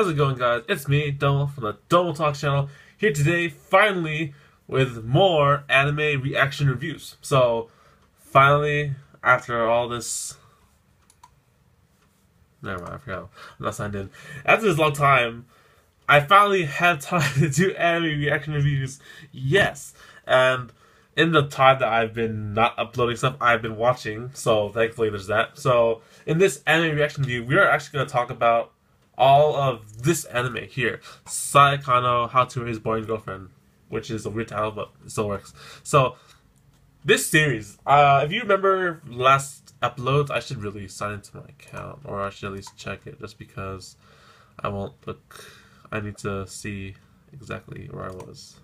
How's it going, guys? It's me, Domo, from the Domo Talk channel, here today, finally, with more anime reaction reviews. So, finally, after all this... Never mind, I forgot. I'm not signed in. After this long time, I finally have time to do anime reaction reviews. Yes! And in the time that I've been not uploading stuff, I've been watching, so thankfully there's that. So, in this anime reaction review, we are actually going to talk about all of this anime here. Saekano, How to Raise Boring Girlfriend, which is a weird title, but it still works. So, this series, if you remember last uploads, I should really sign into my account, or I should at least check it, just because I won't look. I need to see exactly where I was.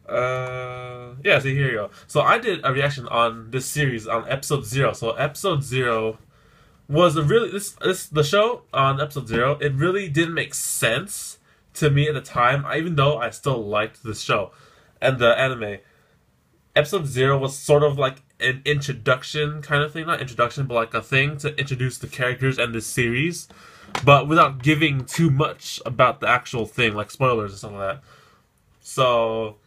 Yeah, see, here you go. So I did a reaction on this series on episode 0. So episode 0 was a really the show on episode 0. It really didn't make sense to me at the time, even though I still liked the show and the anime. Episode 0 was sort of like an introduction kind of thing, not introduction, but like a thing to introduce the characters and the series, but without giving too much about the actual thing, like spoilers and stuff like that. So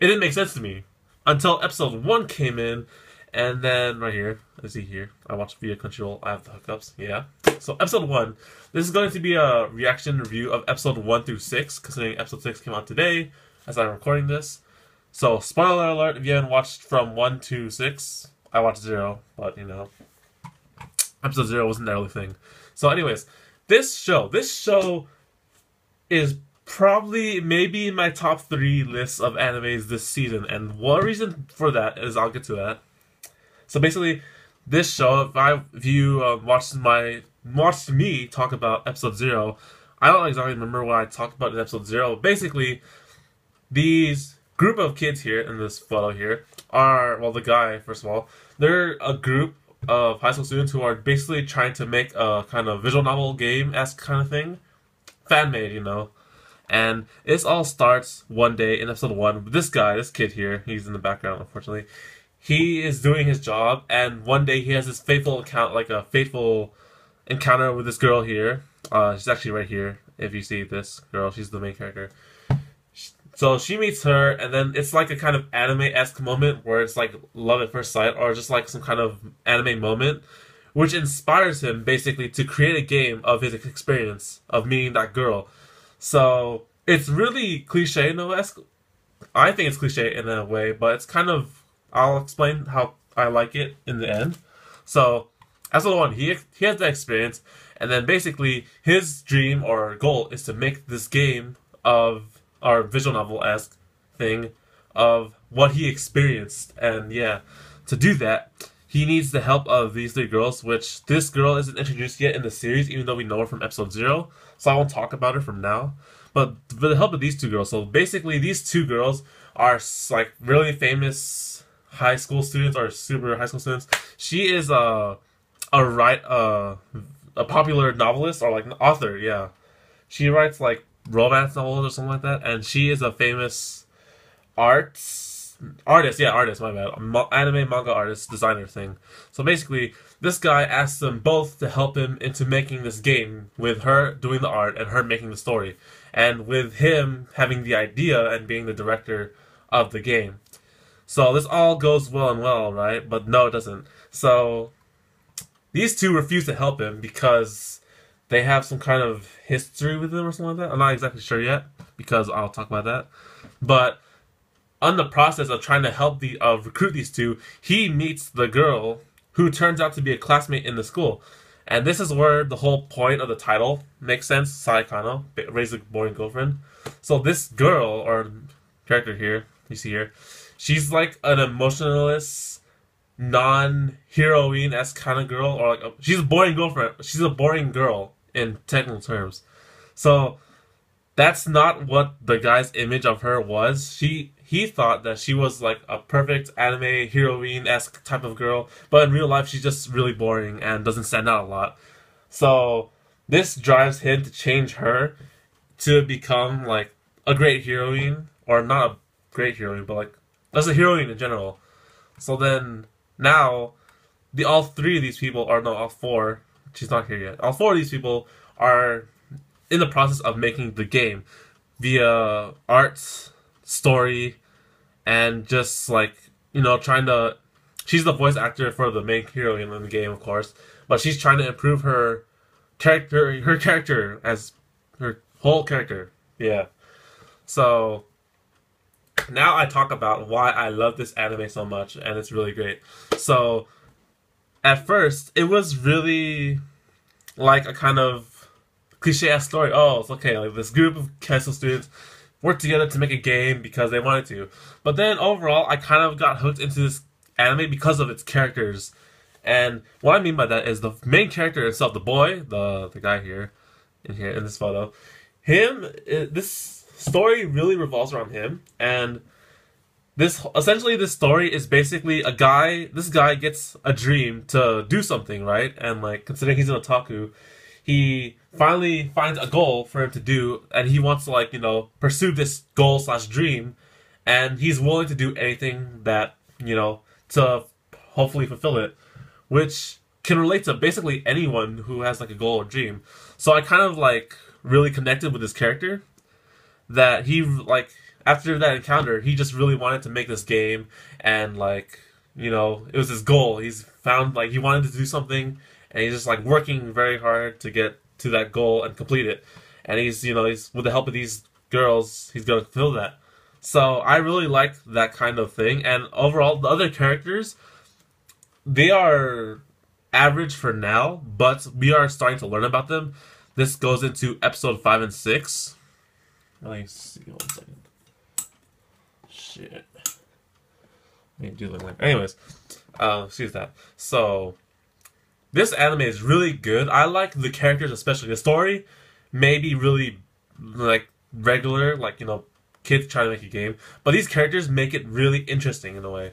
it didn't make sense to me until episode 1 came in, and then right here, let's see here, I watched via Crunchyroll, I have the hookups, yeah. So episode 1, this is going to be a reaction review of episode 1 through 6, considering episode 6 came out today, as I'm recording this. So, spoiler alert, if you haven't watched from 1 to 6, I watched 0, but you know, episode 0 wasn't the only thing. So anyways, this show is probably maybe in my top 3 lists of animes this season, and one reason for that is, I'll get to that. So basically, this show, if you watched me talk about episode 0, I don't exactly remember what I talked about in episode 0. Basically, these group of kids here in this photo here are, well, the guy, first of all, they're a group of high school students who are basically trying to make a kind of visual novel game-esque kind of thing. Fan-made, you know. And this all starts one day in episode 1 with this guy, this kid here, he's in the background, unfortunately. He is doing his job, and one day he has this fateful encounter with this girl here. She's actually right here, if you see this girl, she's the main character. So she meets her, and then it's like a kind of anime-esque moment where it's like love at first sight, or just like some kind of anime moment, which inspires him basically to create a game of his experience of meeting that girl. So it's really cliche-esque. I think it's cliche in a way, but it's kind of, I'll explain how I like it in the end. So, episode 1, he has that experience, and then basically his dream or goal is to make this game of our visual novel-esque thing of what he experienced. And yeah, to do that, he needs the help of these 3 girls, which this girl isn't introduced yet in the series, even though we know her from episode 0, so I won't talk about her from now. But with the help of these 2 girls, so basically these 2 girls are like really famous high school students, or super high school students. She is a popular novelist, or like an author, yeah. She writes like romance novels or something like that, and she is a famous artist, my bad, anime, manga artist, designer thing. So basically, this guy asks them both to help him into making this game, with her doing the art and her making the story, and with him having the idea and being the director of the game. So this all goes well and well, right? But no, it doesn't. So these 2 refuse to help him because they have some kind of history with him or something like that. I'm not exactly sure yet, because I'll talk about that. But on the process of trying to help recruit these 2, he meets the girl who turns out to be a classmate in the school. And this is where the whole point of the title makes sense. Saekano, Raise a Boring Girlfriend. So this girl, or character here, you see here, she's like an emotionless, non-heroine-esque kind of girl, or like she's a boring girlfriend. She's a boring girl in technical terms. So that's not what the guy's image of her was. He thought that she was like a perfect anime heroine-esque type of girl, but in real life she's just really boring and doesn't stand out a lot. So this drives him to change her to become like a great heroine, or not a great heroine, but like as a heroine in general. So then now all 3 of these people, or no, all 4, She's not here yet. All four of these people are in the process of making the game via art, story, and just like, you know, trying to. She's the voice actor for the main heroine in the game, of course, but she's trying to improve her character as her whole character. Yeah. So now I talk about why I love this anime so much, and it's really great. So at first, it was really like a kind of cliche-ass story. Oh, it's okay. Like this group of high school students worked together to make a game because they wanted to. But then overall, I kind of got hooked into this anime because of its characters. And what I mean by that is the main character itself, the boy, the guy here in this photo, this story really revolves around him. And this story is basically this guy gets a dream to do something, right? And like, considering he's an otaku, he finally finds a goal for him to do, and he wants to, like, you know, pursue this goal slash dream, and he's willing to do anything that, you know, to hopefully fulfill it, which can relate to basically anyone who has like a goal or dream. So I kind of like really connected with this character, that he, like, after that encounter, he just really wanted to make this game, and like, you know, it was his goal. He's found, like, he wanted to do something, and he's just like working very hard to get to that goal and complete it. And he's, you know, he's with the help of these girls, he's gonna fulfill that. So I really like that kind of thing. And overall, the other characters, they are average for now, but we are starting to learn about them. This goes into episode 5 and 6. Let me see, 1 second. Shit. I need to do the anyways, excuse that. So this anime is really good. I like the characters, especially the story. Maybe really like regular, like, you know, kids trying to make a game, but these characters make it really interesting in a way.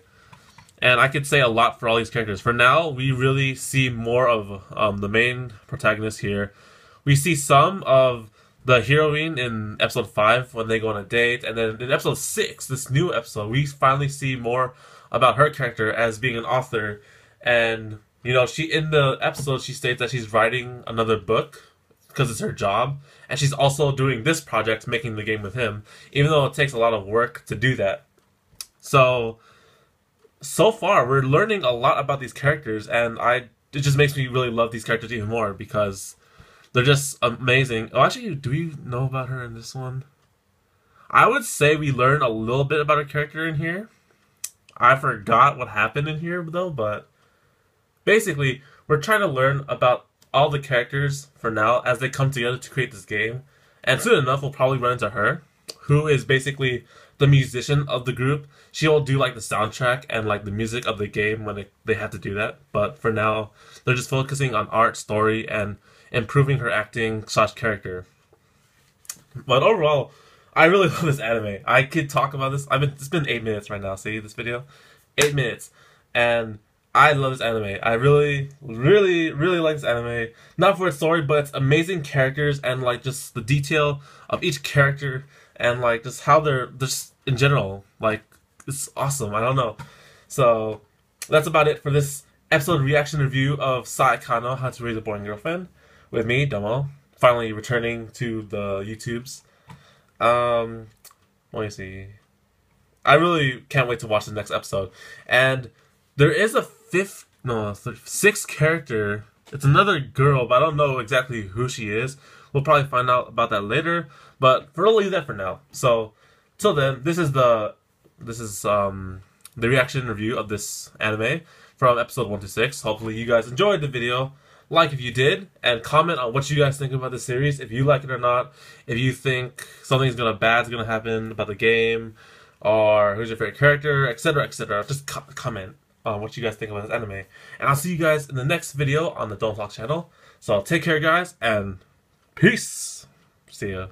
And I could say a lot for all these characters. For now, we really see more of the main protagonist here. We see some of the heroine in episode 5 when they go on a date, and then in episode 6, this new episode, we finally see more about her character as being an author. And, you know, in the episode, she states that she's writing another book because it's her job, and she's also doing this project, making the game with him, even though it takes a lot of work to do that. So far, we're learning a lot about these characters, and it just makes me really love these characters even more, because they're just amazing. Oh, actually, do we know about her in this one? I would say we learn a little bit about her character in here. I forgot what happened in here, though, but basically, we're trying to learn about all the characters for now as they come together to create this game. And soon enough, we'll probably run into her, who is basically the musician of the group. She will do like the soundtrack and like the music of the game when they have to do that. But for now, they're just focusing on art, story, and improving her acting / character. But overall, I really love this anime. I could talk about this. It's been 8 minutes right now. See this video? 8 minutes. And I love this anime. I really, really, really like this anime. Not for its story, but its amazing characters and like just the detail of each character and like just how they're just in general. Like, it's awesome. I don't know. So that's about it for this episode reaction review of Saekano, How to Raise a Boring Girlfriend, with me, Domo, finally returning to the YouTubes. Let me see. I really can't wait to watch the next episode. And there is a sixth character. It's another girl, but I don't know exactly who she is. We'll probably find out about that later. But we'll leave that for now. So till then, this is the reaction review of this anime from episode 1 to 6. Hopefully you guys enjoyed the video. Like if you did, and comment on what you guys think about the series, if you like it or not, if you think something's bad's gonna happen about the game, or who's your favorite character, etc., etc. Just comment on what you guys think about this anime. And I'll see you guys in the next video on the Don't Talk channel. So take care, guys, and peace. See ya.